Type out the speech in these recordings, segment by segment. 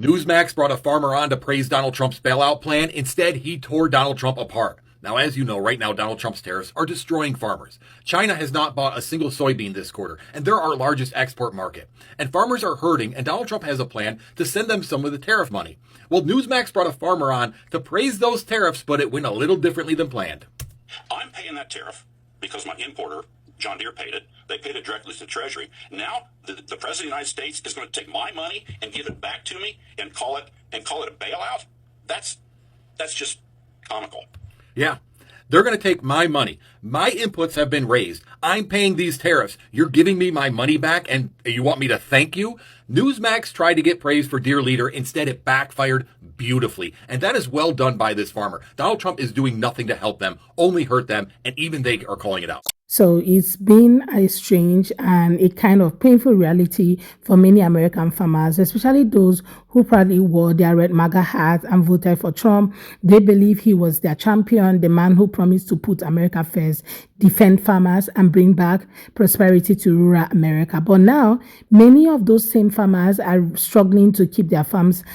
Newsmax brought a farmer on to praise Donald Trump's bailout plan. Instead, he tore Donald Trump apart. Now, as you know, right now, Donald Trump's tariffs are destroying farmers. China has not bought a single soybean this quarter, and they're our largest export market. And farmers are hurting, and Donald Trump has a plan to send them some of the tariff money. Well, Newsmax brought a farmer on to praise those tariffs, but it went a little differently than planned. I'm paying that tariff because my importer, John Deere, paid it. They paid it directly to the Treasury. Now, the President of the United States is going to take my money and give it back to me and call it a bailout? That's just comical. Yeah, they're going to take my money. My inputs have been raised. I'm paying these tariffs. You're giving me my money back, and you want me to thank you? Newsmax tried to get praise for Deere Leader. Instead, it backfired beautifully. And that is well done by this farmer. Donald Trump is doing nothing to help them, only hurt them, and even they are calling it out. So it's been a strange and a kind of painful reality for many American farmers, especially those who proudly wore their red MAGA hats and voted for Trump. They believe he was their champion, the man who promised to put America first, defend farmers, and bring back prosperity to rural America. But now, many of those same farmers are struggling to keep their farms,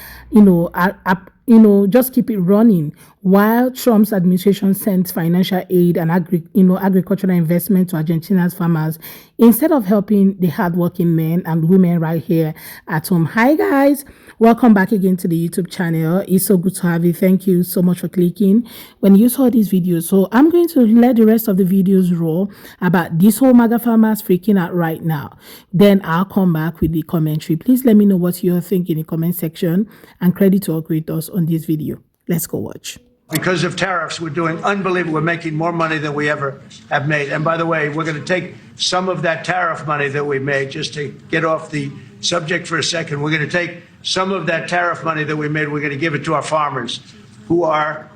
just keep it running, while Trump's administration sent financial aid and agricultural investment to Argentina's farmers instead of helping the hardworking men and women right here at home. Hi guys, welcome back again to the YouTube channel. It's so good to have you. Thank you so much for clicking when you saw this video. So I'm going to let the rest of the videos roll about this whole MAGA farmers freaking out right now. Then I'll come back with the commentary. Please let me know what you're thinking in the comment section, and credit to our creators on this video. Let's go watch. Because of tariffs, we're doing unbelievable. We're making more money than we ever have made. And by the way, we're going to take some of that tariff money that we made, just to get off the subject for a second. We're going to take some of that tariff money that we made. We're going to give it to our farmers, who are,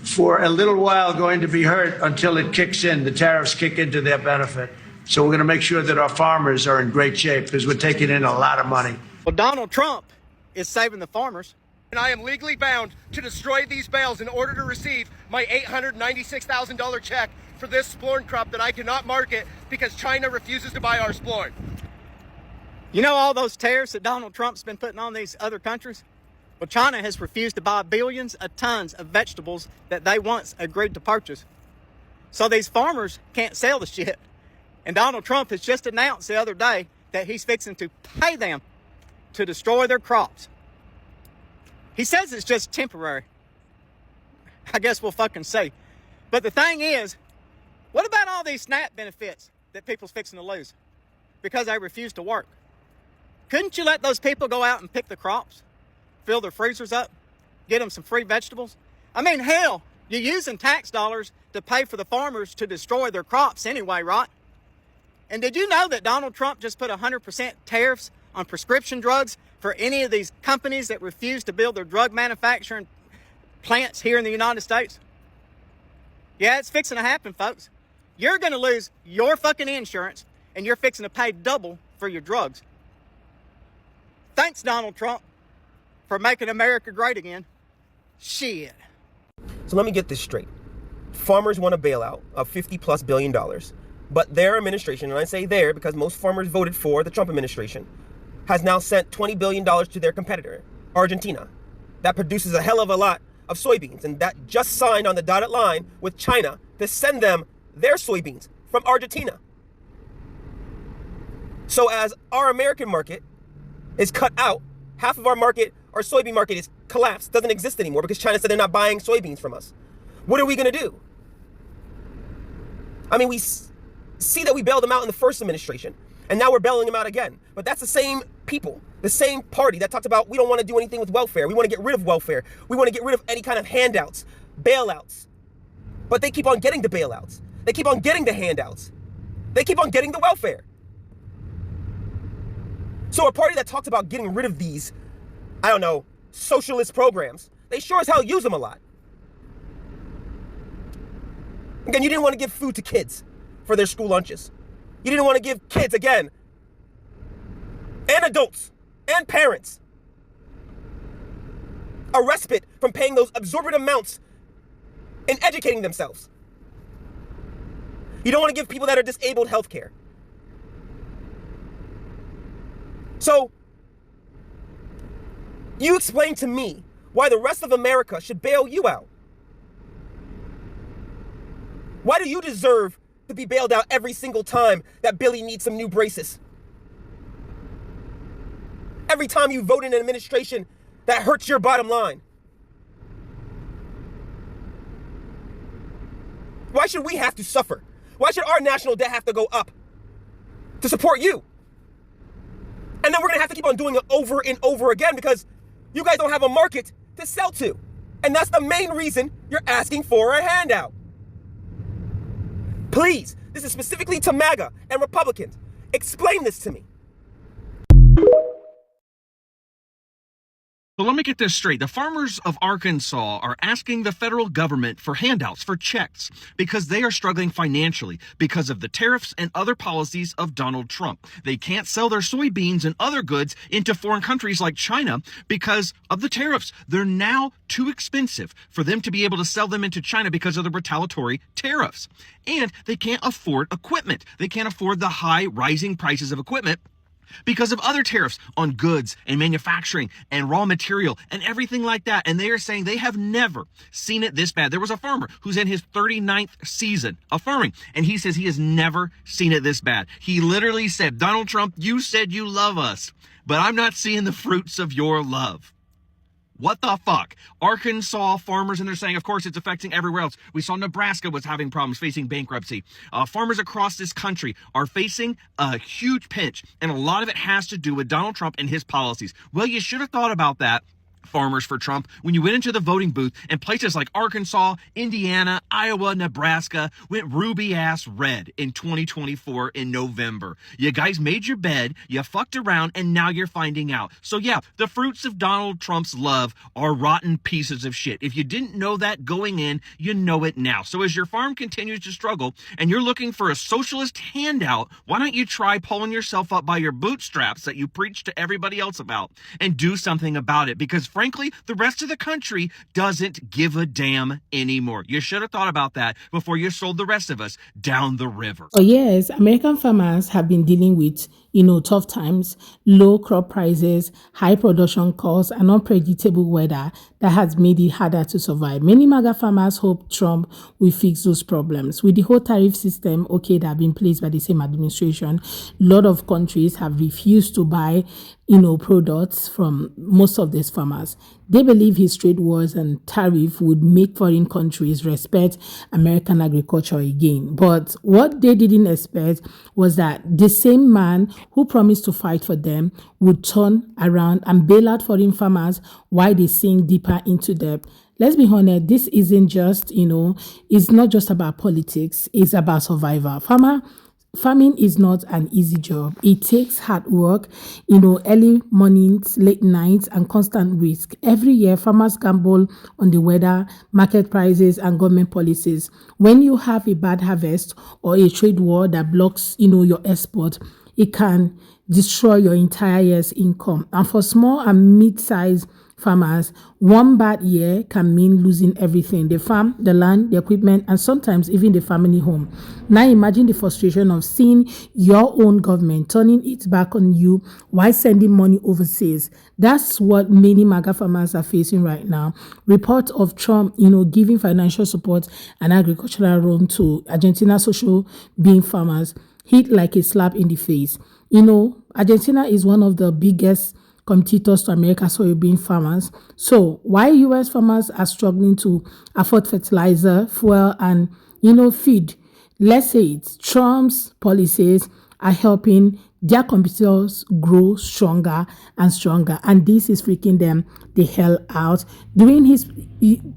for a little while, going to be hurt until it kicks in. The tariffs kick into their benefit. So we're going to make sure that our farmers are in great shape, because we're taking in a lot of money. Well, Donald Trump is saving the farmers. And I am legally bound to destroy these bales in order to receive my $896,000 check for this splorn crop that I cannot market because China refuses to buy our splorn. You know all those tariffs that Donald Trump's been putting on these other countries? Well, China has refused to buy billions of tons of vegetables that they once agreed to purchase. So these farmers can't sell the shit. And Donald Trump has just announced the other day that he's fixing to pay them to destroy their crops. He says it's just temporary. I guess we'll fucking see. But the thing is, what about all these SNAP benefits that people's fixing to lose because they refuse to work? Couldn't you let those people go out and pick the crops, fill their freezers up, get them some free vegetables? I mean, hell, you're using tax dollars to pay for the farmers to destroy their crops anyway, right? And did you know that Donald Trump just put 100% tariffs on prescription drugs for any of these companies that refuse to build their drug manufacturing plants here in the United States? Yeah, it's fixing to happen, folks. You're going to lose your fucking insurance, and you're fixing to pay double for your drugs. Thanks, Donald Trump, for making America great again. Shit. So let me get this straight. Farmers want a bailout of $50+ billion, but their administration, and I say their because most farmers voted for the Trump administration, has now sent $20 billion to their competitor, Argentina. That produces a hell of a lot of soybeans, and that just signed on the dotted line with China to send them their soybeans from Argentina. So as our American market is cut out, half of our market, our soybean market, is collapsed, doesn't exist anymore because China said they're not buying soybeans from us. What are we going to do? I mean, we see that we bailed them out in the first administration, and now we're bailing them out again. But that's the same people, the same party that talked about we don't want to do anything with welfare. We want to get rid of welfare. We want to get rid of any kind of handouts, bailouts. But they keep on getting the bailouts. They keep on getting the handouts. They keep on getting the welfare. So a party that talks about getting rid of these, I don't know, socialist programs, they sure as hell use them a lot. Again, you didn't want to give food to kids for their school lunches. You didn't want to give kids, again, and adults, and parents, a respite from paying those exorbitant amounts and educating themselves. You don't want to give people that are disabled health care. So, You explain to me why the rest of America should bail you out. Why do you deserve to be bailed out every single time that Billy needs some new braces? Every time you vote in an administration that hurts your bottom line. Why should we have to suffer? Why should our national debt have to go up to support you? And then we're going to have to keep on doing it over and over again because you guys don't have a market to sell to. And that's the main reason you're asking for a handout. Please, this is specifically to MAGA and Republicans. Explain this to me. So let me get this straight. The farmers of Arkansas are asking the federal government for handouts, for checks, because they are struggling financially because of the tariffs and other policies of Donald Trump. They can't sell their soybeans and other goods into foreign countries like China because of the tariffs. They're now too expensive for them to be able to sell them into China because of the retaliatory tariffs. And they can't afford equipment. They can't afford the high rising prices of equipment because of other tariffs on goods and manufacturing and raw material and everything like that. And they are saying they have never seen it this bad. There was a farmer who's in his 39th season of farming, and he says he has never seen it this bad. He literally said, Donald Trump, you said you love us, but I'm not seeing the fruits of your love. What the fuck? Arkansas farmers, and they're saying, of course, it's affecting everywhere else. We saw Nebraska was having problems, facing bankruptcy. Farmers across this country are facing a huge pinch, and a lot of it has to do with Donald Trump and his policies. Well, you should have thought about that, farmers for Trump, when you went into the voting booth and places like Arkansas, Indiana, Iowa, Nebraska went ruby ass red in 2024 in November. You guys made your bed, you fucked around, and now you're finding out. So yeah, the fruits of Donald Trump's love are rotten pieces of shit. If you didn't know that going in, you know it now. So as your farm continues to struggle and you're looking for a socialist handout, why don't you try pulling yourself up by your bootstraps that you preach to everybody else about and do something about it? Because frankly, the rest of the country doesn't give a damn anymore. You should have thought about that before you sold the rest of us down the river. Oh yes, American farmers have been dealing with, tough times, low crop prices, high production costs, and unpredictable weather that has made it harder to survive. Many MAGA farmers hope Trump will fix those problems. With the whole tariff system, that have been placed by the same administration, a lot of countries have refused to buy, products from most of these farmers. They believe his trade wars and tariff would make foreign countries respect American agriculture again. But what they didn't expect was that the same man who promised to fight for them would turn around and bail out foreign farmers while they sink deeper into debt. Let's be honest, this isn't just, it's not just about politics, it's about survival. Farming is not an easy job. It takes hard work, early mornings, late nights, and constant risk. Every year, farmers gamble on the weather, market prices, and government policies. When you have a bad harvest or a trade war that blocks, your export, it can destroy your entire year's income. And for small and mid-sized farmers, one bad year can mean losing everything: the farm, the land, the equipment, and sometimes even the family home. Now imagine the frustration of seeing your own government turning its back on you while sending money overseas. That's what many MAGA farmers are facing right now. Reports of Trump, giving financial support and agricultural loan to Argentina social bean farmers hit like a slap in the face. Argentina is one of the biggest competitors to America's soybean farmers. So while U.S. farmers are struggling to afford fertilizer, fuel, and, feed, let's say it's Trump's policies are helping their competitors grow stronger and stronger. And this is freaking them the hell out.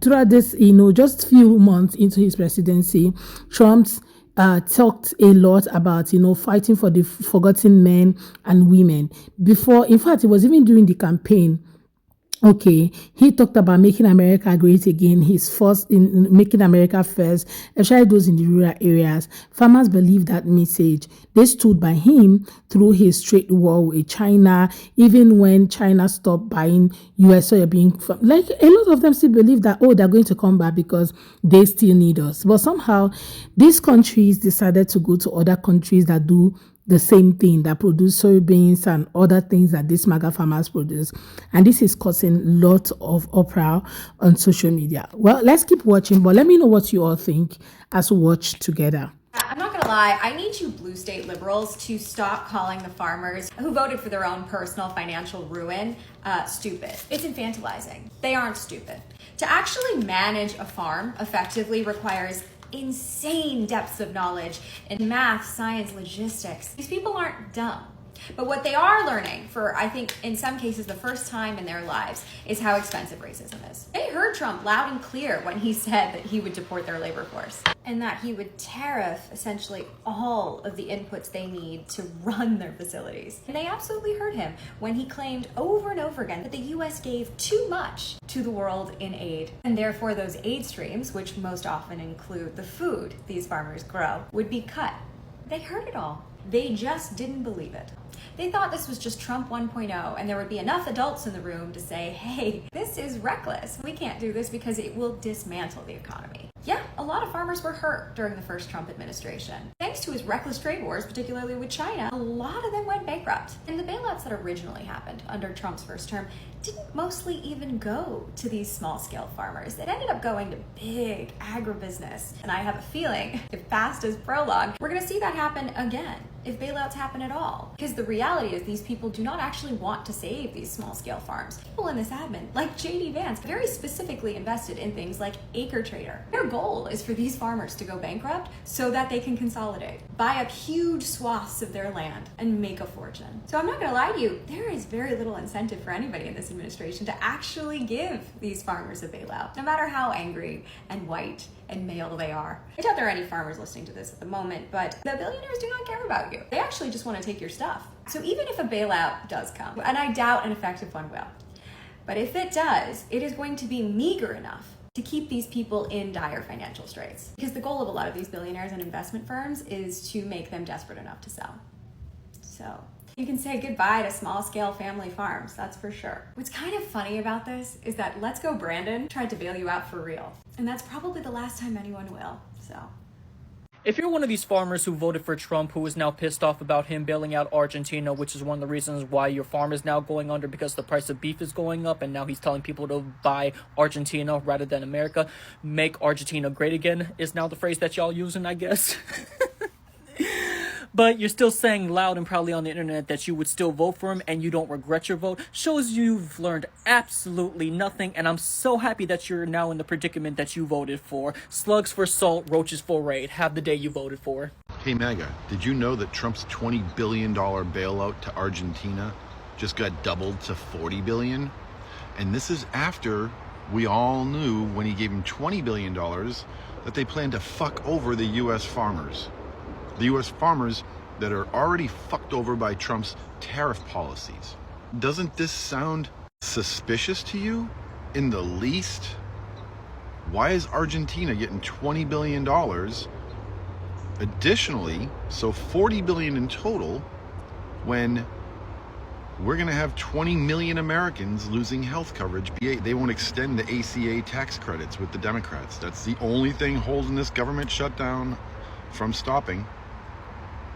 Throughout this, just few months into his presidency, Trump's talked a lot about, fighting for the forgotten men and women. Before, in fact, it was even during the campaign. He talked about making America great again, his first in making America first, especially those in the rural areas. Farmers believe that message. They stood by him through his trade war with China, even when China stopped buying U.S. soybean. Like, a lot of them still believe that, they're going to come back because they still need us. But somehow, these countries decided to go to other countries that do the same thing that produce soybeans and other things that these MAGA farmers produce. And this is causing lots of uproar on social media. Well, let's keep watching, but let me know what you all think as we watch together. I'm not gonna lie, I need you blue state liberals to stop calling the farmers who voted for their own personal financial ruin stupid. It's infantilizing. They aren't stupid. To actually manage a farm effectively requires insane depths of knowledge in math, science, logistics. These people aren't dumb. But what they are learning, for I think in some cases the first time in their lives, is how expensive racism is. They heard Trump loud and clear when he said that he would deport their labor force and that he would tariff essentially all of the inputs they need to run their facilities. And they absolutely heard him when he claimed over and over again that the US gave too much to the world in aid, and therefore those aid streams, which most often include the food these farmers grow, would be cut. They heard it all. They just didn't believe it. They thought this was just Trump 1.0 and there would be enough adults in the room to say, hey, this is reckless. We can't do this because it will dismantle the economy. Yeah, a lot of farmers were hurt during the first Trump administration. Thanks to his reckless trade wars, particularly with China, a lot of them went bankrupt. And the bailouts that originally happened under Trump's first term didn't mostly even go to these small-scale farmers. It ended up going to big agribusiness. And I have a feeling, if past is prologue, we're gonna see that happen again if bailouts happen at all. Because the reality is these people do not actually want to save these small-scale farms. People in this admin, like J.D. Vance, very specifically invested in things like Acre Trader. Their goal is for these farmers to go bankrupt so that they can consolidate, buy up huge swaths of their land, and make a fortune. So I'm not gonna lie to you, there is very little incentive for anybody in this administration to actually give these farmers a bailout, no matter how angry and white and male they are. I doubt there are any farmers listening to this at the moment, but the billionaires do not care about you. They actually just want to take your stuff. So even if a bailout does come, and I doubt an effective one will, but if it does, it is going to be meager enough to keep these people in dire financial straits. Because the goal of a lot of these billionaires and investment firms is to make them desperate enough to sell. So you can say goodbye to small-scale family farms, that's for sure. What's kind of funny about this is that Let's Go Brandon tried to bail you out for real. And that's probably the last time anyone will, so. If you're one of these farmers who voted for Trump, who is now pissed off about him bailing out Argentina, which is one of the reasons why your farm is now going under because the price of beef is going up, and now he's telling people to buy Argentina rather than America, make Argentina great again, is now the phrase that y'all using, I guess. But you're still saying loud and proudly on the internet that you would still vote for him and you don't regret your vote, shows you've learned absolutely nothing, and I'm so happy that you're now in the predicament that you voted for. Slugs for salt, roaches for raid. Have the day you voted for. Hey MAGA, did you know that Trump's $20 billion bailout to Argentina just got doubled to $40 billion? And this is after we all knew when he gave him $20 billion that they planned to fuck over the US farmers. The US farmers that are already fucked over by Trump's tariff policies. Doesn't this sound suspicious to you in the least? Why is Argentina getting $20 billion? Additionally, so $40 billion in total, when we're gonna have 20 million Americans losing health coverage. They won't extend the ACA tax credits with the Democrats. That's the only thing holding this government shutdown from stopping,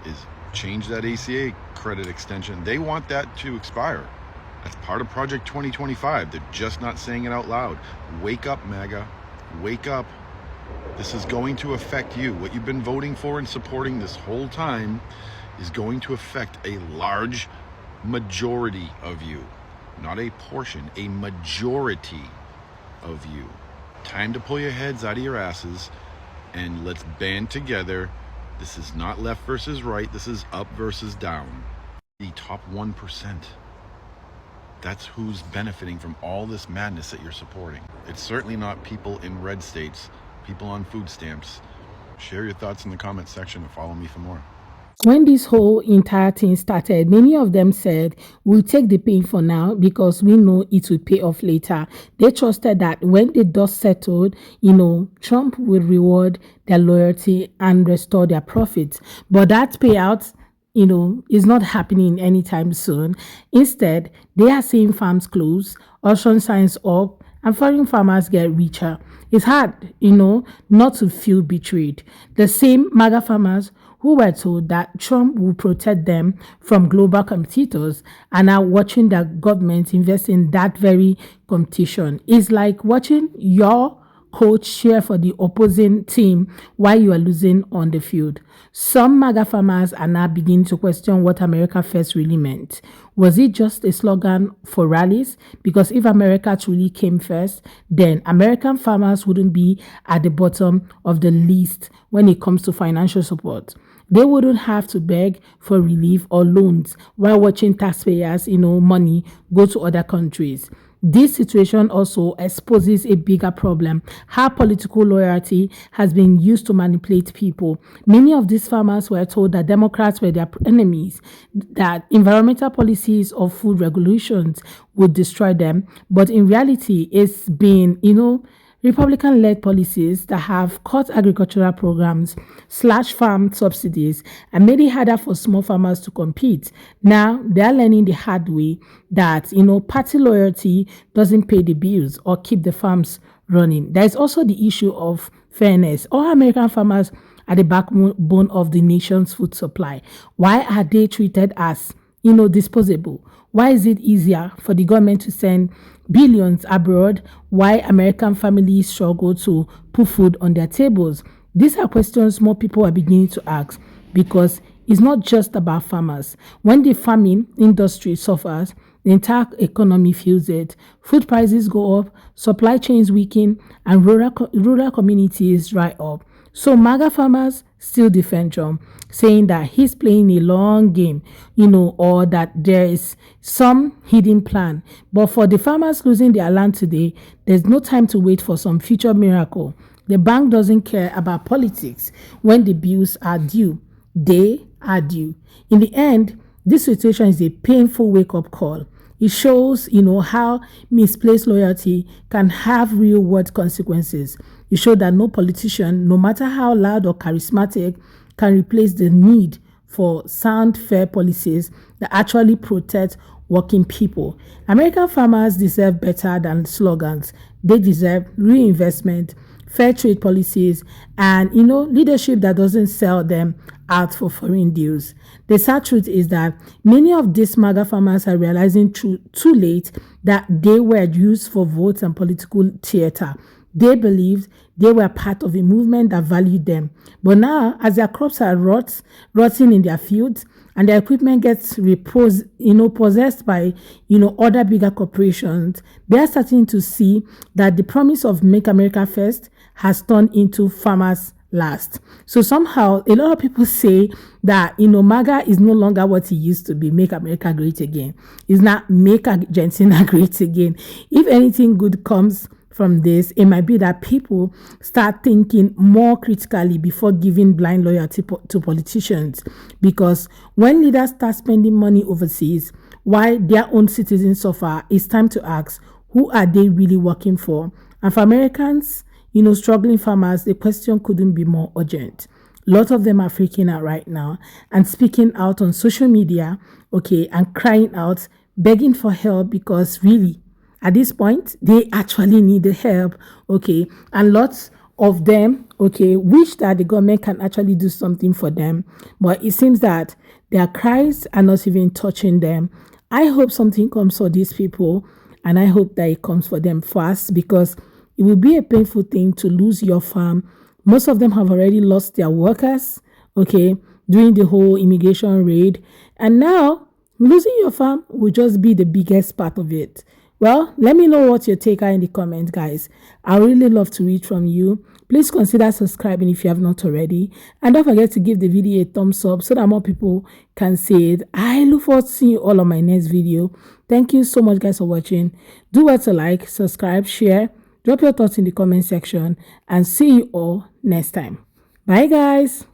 is change that ACA credit extension. They want that to expire. That's part of Project 2025. They're just not saying it out loud. Wake up, MAGA. Wake up. This is going to affect you. What you've been voting for and supporting this whole time is going to affect a large majority of you. Not a portion, a majority of you. Time to pull your heads out of your asses and let's band together. This is not left versus right. This is up versus down. The top 1%. That's who's benefiting from all this madness that you're supporting. It's certainly not people in red states, people on food stamps. Share your thoughts in the comment section and follow me for more. When this whole entire thing started, many of them said, we'll take the pain for now because we know it will pay off later. They trusted that when the dust settled, Trump will reward their loyalty and restore their profits. But that payout, is not happening anytime soon. Instead, they are seeing farms close, auction signs up, and foreign farmers get richer. It's hard, not to feel betrayed. The same MAGA farmers who who were told that Trump will protect them from global competitors are now watching the government invest in that very competition. It's like watching your coach cheer for the opposing team while you are losing on the field. Some MAGA farmers are now beginning to question what America First really meant. Was it just a slogan for rallies? Because if America truly came first, then American farmers wouldn't be at the bottom of the list when it comes to financial support. They wouldn't have to beg for relief or loans while watching taxpayers, money go to other countries. This situation also exposes a bigger problem: how political loyalty has been used to manipulate people. Many of these farmers were told that Democrats were their enemies, that environmental policies or food regulations would destroy them. But in reality, it's been, Republican-led policies that have cut agricultural programs, slashed farm subsidies, and made it harder for small farmers to compete. Now, they're learning the hard way that, party loyalty doesn't pay the bills or keep the farms running. There is also the issue of fairness. All American farmers are the backbone of the nation's food supply. Why are they treated as, disposable? Why is it easier for the government to send billions abroad? Why American families struggle to put food on their tables? These are questions more people are beginning to ask, because it's not just about farmers. When the farming industry suffers, the entire economy feels it. Food prices go up, supply chains weaken, and rural communities dry up. So MAGA farmers still defend Trump, saying that he's playing a long game, or that there is some hidden plan. But for the farmers losing their land today, there's no time to wait for some future miracle. The bank doesn't care about politics when the bills are due. They are due. In the end, this situation is a painful wake-up call. It shows, how misplaced loyalty can have real-world consequences. It shows that no politician, no matter how loud or charismatic, can replace the need for sound, fair policies that actually protect working people. American farmers deserve better than slogans. They deserve reinvestment, fair trade policies, and, leadership that doesn't sell them out for foreign deals. The sad truth is that many of these MAGA farmers are realizing too late that they were used for votes and political theater. They believed they were part of a movement that valued them. But now, as their crops are rotting in their fields and their equipment gets possessed by, other bigger corporations, they are starting to see that the promise of Make America First has turned into farmers last. So somehow a lot of people say that MAGA is no longer what it used to be, Make America Great Again. It's not Make Argentina Great Again. If anything good comes from this, it might be that people start thinking more critically before giving blind loyalty to politicians. Because when leaders start spending money overseas while their own citizens suffer, it's time to ask, who are they really working for? And for Americans, struggling farmers, the question couldn't be more urgent. A lot of them are freaking out right now and speaking out on social media, and crying out, begging for help, because really, at this point, they actually need the help, and lots of them, wish that the government can actually do something for them, but it seems that their cries are not even touching them. I hope something comes for these people, and I hope that it comes for them fast, because it will be a painful thing to lose your farm. Most of them have already lost their workers, during the whole immigration raid. And now, losing your farm will just be the biggest part of it. Well, let me know what your take are in the comments, guys. I really love to read from you. Please consider subscribing if you have not already. And don't forget to give the video a thumbs up so that more people can see it. I look forward to seeing you all on my next video. Thank you so much, guys, for watching. Do what to like, subscribe, share. Drop your thoughts in the comment section, and see you all next time. Bye, guys.